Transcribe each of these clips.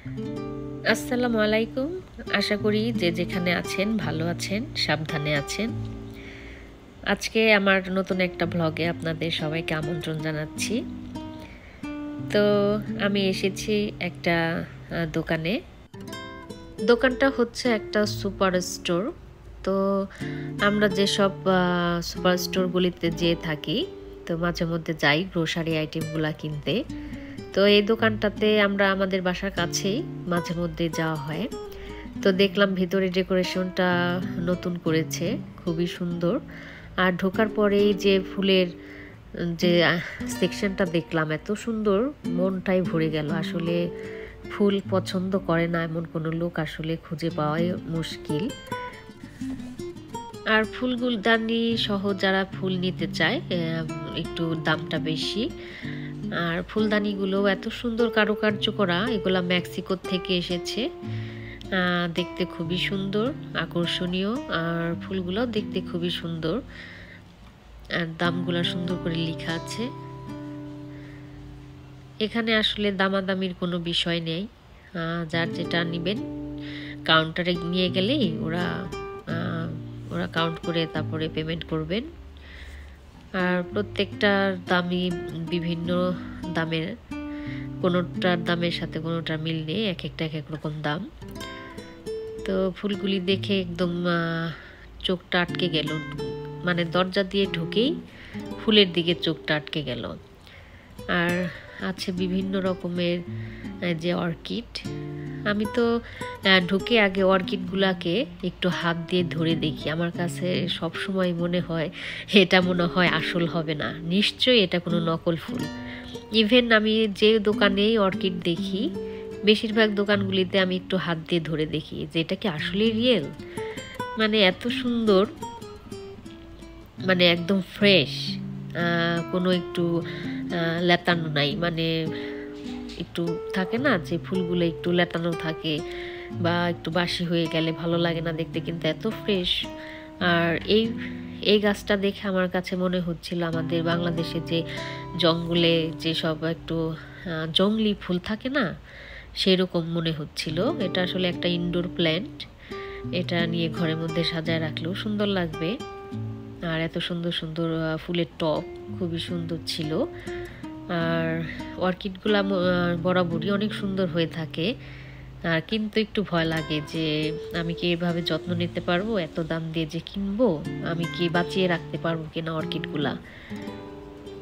আসসালামু আলাইকুম। আশা করি যে যেখানে আছেন ভালো আছেন, সাবধানে আছেন। আজকে আমার নতুন একটা ব্লগে আপনাদের সবাইকে আমন্ত্রণ জানাচ্ছি। তো আমি এসেছি একটা দোকানে। দোকানটা হচ্ছে একটা সুপার স্টোর। তো আমরা যেসব সুপার স্টোরগুলিতে যেয়ে থাকি, তো মাঝে মধ্যে যাই গ্রোসারি আইটেমগুলা কিনতে। তো এই দোকানটাতে আমরা আমাদের বাসার কাছেই মাঝে মধ্যে যাওয়া হয়। তো দেখলাম ভিতরে ডেকোরেশনটা নতুন করেছে, খুবই সুন্দর। আর ঢোকার পরেই যে ফুলের যে সেকশনটা দেখলাম, এত সুন্দর, মনটাই ভরে গেল। আসলে ফুল পছন্দ করে না এমন কোনো লোক আসলে খুঁজে পাওয়াই মুশকিল। আর ফুলদানি সহ যারা ফুল নিতে চায়, একটু দামটা বেশি। আর ফুলদানিগুলো এত সুন্দর কারুকার্য করা, এগুলা মেক্সিকো থেকে এসেছে। দেখতে খুবই সুন্দর, আকর্ষণীয়। আর ফুলগুলোও দেখতে খুবই সুন্দর। আর দামগুলো সুন্দর করে লেখা আছে। এখানে আসলে দামাদামির কোনো বিষয় নেই। যার যেটা নেবেন কাউন্টারে নিয়ে গেলেই ওরা কাউন্ট করে তারপরে পেমেন্ট করবেন। আর প্রত্যেকটার দামই বিভিন্ন দামের, কোনোটার দামের সাথে কোনোটার মিল নেই, এক একটা এক এক রকম দাম। তো ফুলগুলি দেখে একদম চোখটা আটকে গেল, মানে দরজা দিয়ে ঢুকেই ফুলের দিকে চোখটা আটকে গেল। আর আছে বিভিন্ন রকমের যে অর্কিড। আমি তো ঢুকে আগে অর্কিডগুলাকে একটু হাত দিয়ে ধরে দেখি। আমার কাছে সব সময় মনে হয় এটা মনে হয় আসল হবে না, নিশ্চয়ই এটা কোনো নকল ফুল। ইভেন আমি যে দোকানেই অর্কিড দেখি, বেশিরভাগ দোকানগুলিতে আমি একটু হাত দিয়ে ধরে দেখি যে এটা কি আসলে রিয়েল। মানে এত সুন্দর, মানে একদম ফ্রেশ, কোনো একটু লেতানো নাই। মানে একটু থাকে না যে ফুলগুলো একটু লেতানো থাকে বা একটু বাসি হয়ে গেলে ভালো লাগে না দেখতে, কিন্তু এত ফ্রেশ। আর এই গাছটা দেখে আমার কাছে মনে হচ্ছিল আমাদের বাংলাদেশে যে জঙ্গলে যেসব একটু জংলি ফুল থাকে না, সেরকম মনে হচ্ছিল। এটা আসলে একটা ইনডোর প্ল্যান্ট। এটা নিয়ে ঘরের মধ্যে সাজায় রাখলেও সুন্দর লাগবে। আর এত সুন্দর সুন্দর ফুলের টব খুবই সুন্দর ছিল। আর অর্কিডগুলা বরাবরই অনেক সুন্দর হয়ে থাকে। আর কিন্তু একটু ভয় লাগে যে আমি কি এভাবে যত্ন নিতে পারবো, এত দাম দিয়ে যে কিনবো, আমি কি বাঁচিয়ে রাখতে পারবো কিনা অর্কিডগুলা।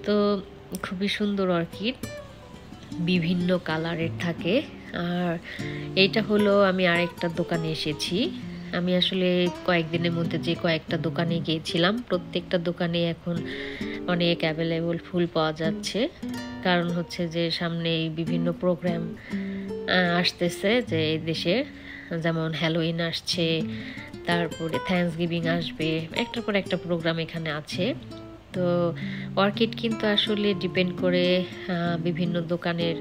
তো খুবই সুন্দর অর্কিড, বিভিন্ন কালারের থাকে। আর এইটা হলো, আমি আরেকটা দোকানে এসেছি। আমি আসলে কয়েকদিনের মধ্যে যে কয়েকটা দোকানে গিয়েছিলাম, প্রত্যেকটা দোকানে এখন অনেক অ্যাভেলেবল ফুল পাওয়া যাচ্ছে। কারণ হচ্ছে যে সামনে বিভিন্ন প্রোগ্রাম আসতেছে, যে এই দেশে যেমন হ্যালোইন আসছে, তারপরে থ্যাঙ্কসগিভিং আসবে, একটার পর একটা প্রোগ্রাম এখানে আছে। তো অর্কিড কিন্তু আসলে ডিপেন্ড করে বিভিন্ন দোকানের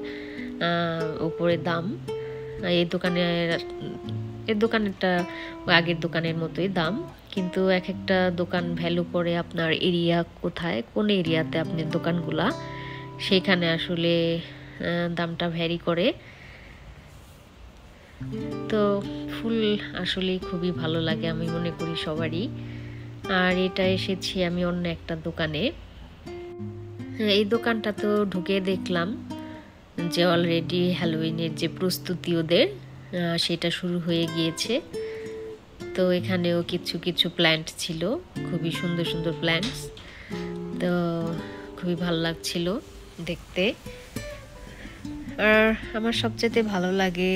উপরে দাম। এই দোকানেরটা আগের দোকানের মতোই দাম, কিন্তু এক একটা দোকান ভ্যালু করে আপনার এরিয়া কোথায়, কোন এরিয়াতে আপনি দোকানগুলা, সেইখানে আসলে দামটা ভ্যারি করে। তো ফুল আসলে খুবই ভালো লাগে, আমি মনে করি সবারই। আর এটা এসেছি আমি অন্য একটা দোকানে। এই দোকানটা তো ঢুকে দেখলাম যে অলরেডি হ্যালোউইনের যে প্রস্তুতি ওদের, সেটা শুরু হয়ে গিয়েছে। তো এখানেও কিছু কিছু প্ল্যান্ট ছিল, খুবই সুন্দর সুন্দর প্ল্যান্টস। তো খুবই ভালো লাগছিল দেখতে। আর আমার সবচেয়ে ভালো লাগে,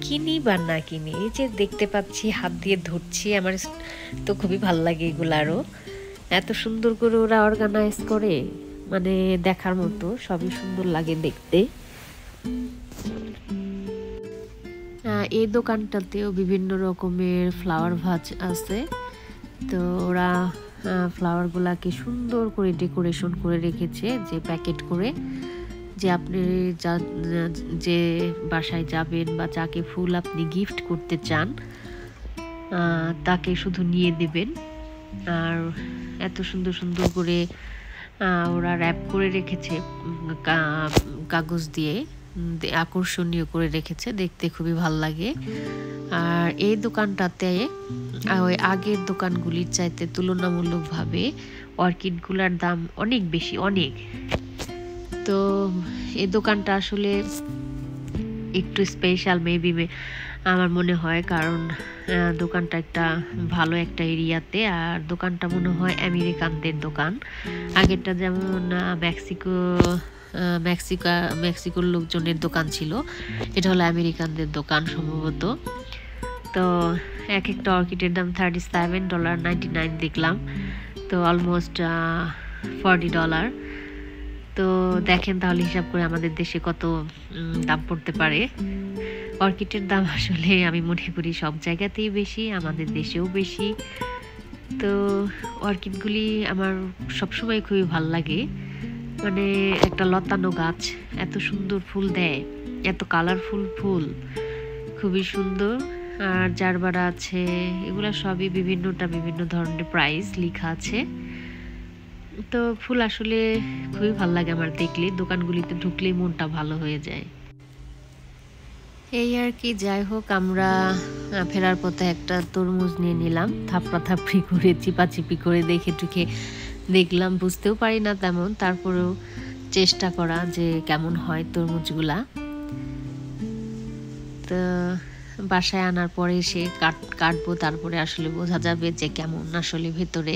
কিনি বা না কিনি, এই যে দেখতে পাচ্ছি, হাত দিয়ে ধরছি, আমার তো খুবই ভালো লাগে এগুলো। আরও এত সুন্দর করে ওরা অর্গানাইজ করে, মানে দেখার মতো, সবই সুন্দর লাগে দেখতে। এই দোকানটাতেও বিভিন্ন রকমের ফ্লাওয়ার ভাজ আছে। তো ওরা ফ্লাওয়ারগুলাকে সুন্দর করে ডেকোরেশন করে রেখেছে, যে প্যাকেট করে, যে আপনি যে বাসায় যাবেন বা যাকে ফুল আপনি গিফট করতে চান তাকে শুধু নিয়ে দেবেন। আর এত সুন্দর সুন্দর করে ওরা র্যাপ করে রেখেছে কাগজ দিয়ে, আকর্ষণীয় করে রেখেছে, দেখতে খুবই ভালো লাগে। আর এই দোকানটাতে ওই আগের দোকানগুলির চাইতে তুলনামূলকভাবে অর্কিডগুলোর দাম অনেক বেশি, অনেক। তো এই দোকানটা আসলে একটু স্পেশাল মেবি আমার মনে হয়, কারণ দোকানটা একটা ভালো একটা এরিয়াতে, আর দোকানটা মনে হয় আমেরিকানদের দোকান। আগেরটা যেমন মেক্সিকোর লোকজনের দোকান ছিল, এটা হলো আমেরিকানদের দোকান সম্ভবত। তো এক একটা অর্কিডের দাম $37.99 দেখলাম, তো অলমোস্ট $40। তো দেখেন তাহলে হিসাব করে আমাদের দেশে কত দাম পড়তে পারে। অর্কিডের দাম আসলে আমি মনে করি সব জায়গাতেই বেশি, আমাদের দেশেও বেশি। তো অর্কিডগুলি আমার সবসময় খুবই ভালো লাগে, মানে একটা লতানো গাছ, এত সুন্দর ফুল দেয়, এত কালারফুল ফুল, খুবই সুন্দর। আর জারবারা আছে, এগুলো সবই বিভিন্ন ধরনের প্রাইস লেখা আছে। তো ফুল আসলে খুবই ভালো লাগে আমার দেখলে, দোকানগুলিতে ঢুকলেই মনটা ভালো হয়ে যায়। এই আর কি, যাই হোক, আমরা ফেরার পথে একটা তরমুজ নিয়ে নিলাম, থাপড়ি করে চিপাচিপি করে দেখে দেখলাম, বুঝতেও পারি না তেমন, তারপরেও চেষ্টা করা যে কেমন হয় তরমুজগুলা। তো বাসায় আনার পরে সে কাটবো, তারপরে আসলে বোঝা যাবে যে কেমন আসলে ভেতরে।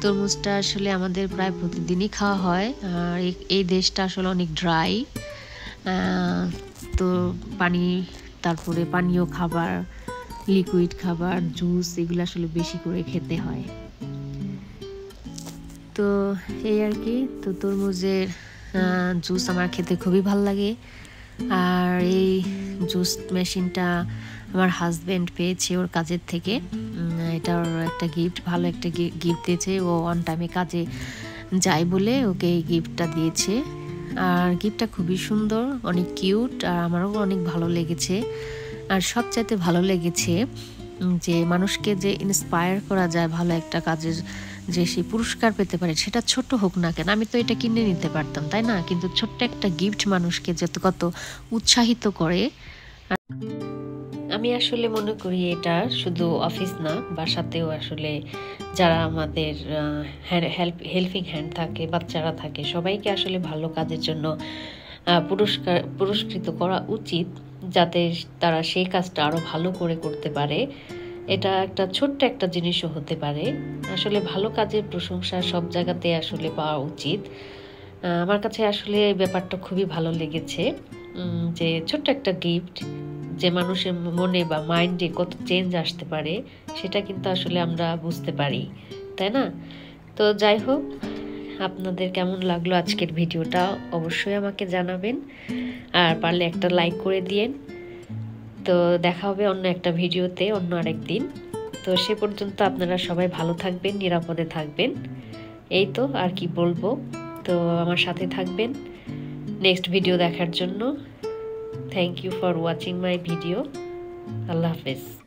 তরমুজটা আসলে আমাদের প্রায় প্রতিদিনই খাওয়া হয়, আর এই দেশটা আসলে অনেক ড্রাই, তো তারপরে পানীয় খাবার, লিকুইড খাবার, জুস, এগুলো আসলে বেশি করে খেতে হয়। তো এই আর কি, তো তরমুজের জুস আমার খেতে খুবই ভালো লাগে। আর এই জুস মেশিনটা আমার হাজব্যান্ড পেয়েছে ওর কাজের থেকে, এটা ওর একটা গিফট, ভালো একটা গিফট দিয়েছে। ও অন টাইমে কাজে যায় বলে ওকে এই গিফটটা দিয়েছে। আর গিফটটা খুবই সুন্দর, অনেক কিউট, আর আমারও অনেক ভালো লেগেছে। আর সবচাইতে ভালো লেগেছে যে মানুষকে যে ইন্সপায়ার করা যায় ভালো একটা কাজের, যে সে পুরস্কার পেতে পারে, সেটা ছোট হোক না কেন, আমি তো এটা কিনে নিতে পারতাম, তাই না? কিন্তু ছোট্ট একটা গিফট মানুষকে কত উৎসাহিত করে। আমি আসলে মনে করি এটা শুধু অফিস না, বাসাতেও আসলে যারা আমাদের হেল্পিং হ্যান্ড থাকে, বাচ্চারা থাকে, সবাইকে আসলে ভালো কাজের জন্য পুরস্কৃত করা উচিত, যাতে তারা সেই কাজটা আরো ভালো করে করতে পারে। এটা একটা ছোট্ট একটা জিনিসও হতে পারে। আসলে ভালো কাজের প্রশংসা সব জায়গাতে আসলে পাওয়া উচিত। আমার কাছে আসলে ব্যাপারটা খুবই ভালো লেগেছে, যে ছোট্ট একটা গিফট যে মানুষের মনে বা মাইন্ডে কত চেঞ্জ আসতে পারে, সেটা কিন্তু আসলে আমরা বুঝতে পারি, তাই না? তো যাই হোক, আপনাদের কেমন লাগলো আজকের ভিডিওটা অবশ্যই আমাকে জানাবেন, আর পারলে একটা লাইক করে দিয়েন। তো দেখা হবে অন্য একটা ভিডিওতে অন্য আরেক দিন। তো সে পর্যন্ত আপনারা সবাই ভালো থাকবেন, নিরাপদে থাকবেন। এই তো আর কি বলবো। তো আমার সাথে থাকবেন নেক্সট ভিডিও দেখার জন্য। Thank you for watching my video. আল্লাহ হাফেজ।